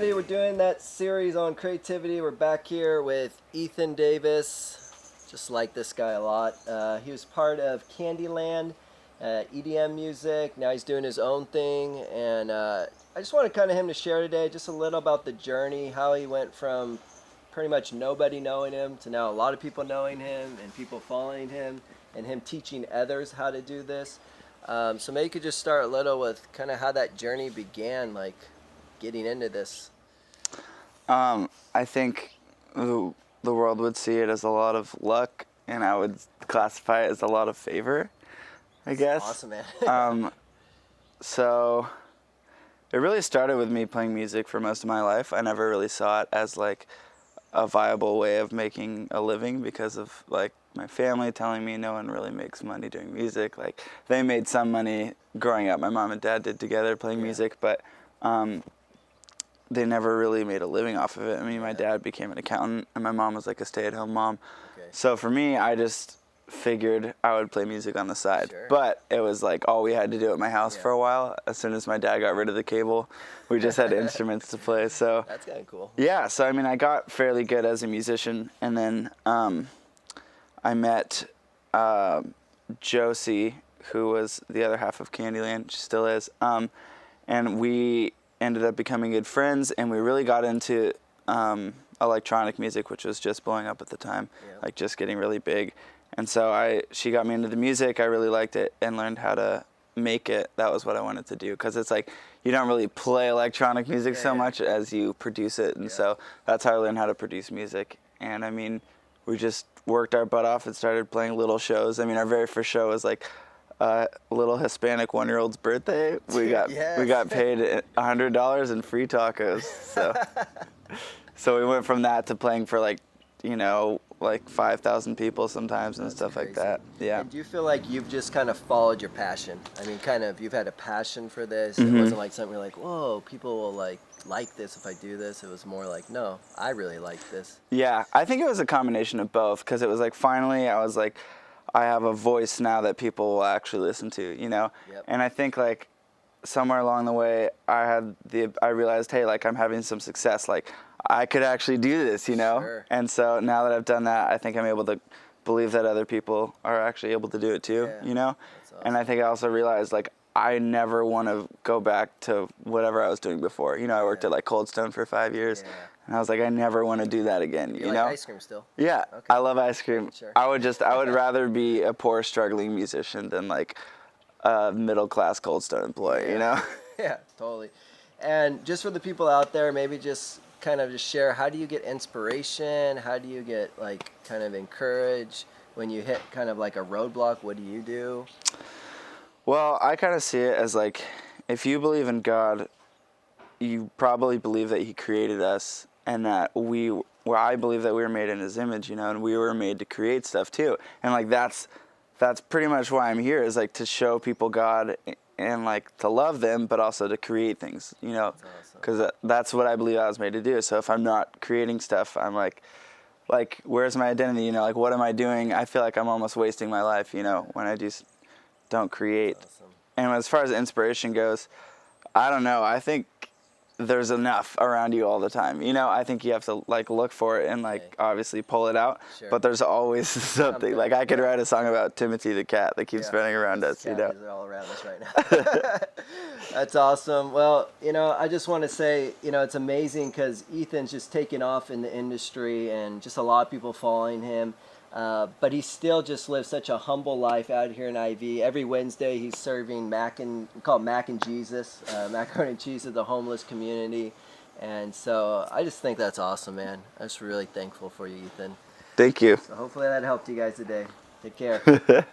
everybody. We're doing that series on creativity. We're back here with Ethan Davis. Just like this guy a lot. He was part of Candyland, EDM music. Now he's doing his own thing. And I just wanted kind of him to share today just a little about the journey, how he went from pretty much nobody knowing him to now a lot of people knowing him and people following him and him teaching others how to do this. So maybe you could just start a little with kind of how that journey began, like getting into this. I think the world would see it as a lot of luck, and I would classify it as a lot of favor, I guess. Awesome, man. So it really started with me playing music for most of my life. I never really saw it as like a viable way of making a living because of like my family telling me no one really makes money doing music. Like they made some money growing up. My mom and dad did together playing music, but they never really made a living off of it. I mean, my dad became an accountant, and my mom was like a stay-at-home mom. Okay. So for me, I just figured I would play music on the side. Sure. But it was like all we had to do at my house for a while. As soon as my dad got rid of the cable, we just had instruments to play. So that's kind of cool. Yeah, so I mean, I got fairly good as a musician, and then I met Josie, who was the other half of Candyland. She still is. And we ended up becoming good friends, and we really got into electronic music, which was just blowing up at the time, like just getting really big. And so she got me into the music. I really liked it and learned how to make it. That was what I wanted to do, because it's like you don't really play electronic music so much as you produce it. And so that's how I learned how to produce music. And I mean, we just worked our butt off and started playing little shows. I mean, our very first show was like a little Hispanic 1-year-old's birthday. We got paid $100 in free tacos. So we went from that to playing for like 5,000 people sometimes and stuff like that. Yeah. And do you feel like you've just kind of followed your passion? I mean, kind of you've had a passion for this. It wasn't like something you're like, whoa, people will like this if I do this. It was more like, no, I really like this. Yeah, I think it was a combination of both, because it was like finally I was like, I have a voice now that people will actually listen to, Yep. And I think like somewhere along the way I realized, hey, like I'm having some success, like I could actually do this, Sure. And so now that I've done that, I think I'm able to believe that other people are actually able to do it too, That's awesome. And I think I also realized like I never want to go back to whatever I was doing before. I worked at like Cold Stone for 5 years, and I was like, I never want to do that again. You like ice cream still? Yeah, okay. I love ice cream. Sure. I would rather be a poor struggling musician than like a middle class Cold Stone employee. Yeah, totally. And just for the people out there, maybe just kind of just share, how do you get inspiration? How do you get like kind of encouraged when you hit kind of like a roadblock? What do you do? Well, I kind of see it as like, if you believe in God, you probably believe that He created us, and that I believe that we were made in His image, and we were made to create stuff too. And like that's pretty much why I'm here, is like to show people God and like to love them, but also to create things, because that's what I believe I was made to do. So if I'm not creating stuff, I'm like, where's my identity? Like, what am I doing? I feel like I'm almost wasting my life, when I don't create. Awesome. And as far as inspiration goes, I don't know. I think there's enough around you all the time. I think you have to like look for it and like obviously pull it out. Sure. But there's always something. Like I could write a song about Timothy the cat that keeps running around us. They're all around us right now. That's awesome. Well, I just want to say, it's amazing because Ethan's just taken off in the industry and just a lot of people following him. But he still just lives such a humble life out here in IV. Every Wednesday he's serving we call it Mac and Jesus, macaroni and cheese to the homeless community. And so I just think that's awesome, man. I'm just really thankful for you, Ethan. Thank you. So hopefully that helped you guys today. Take care.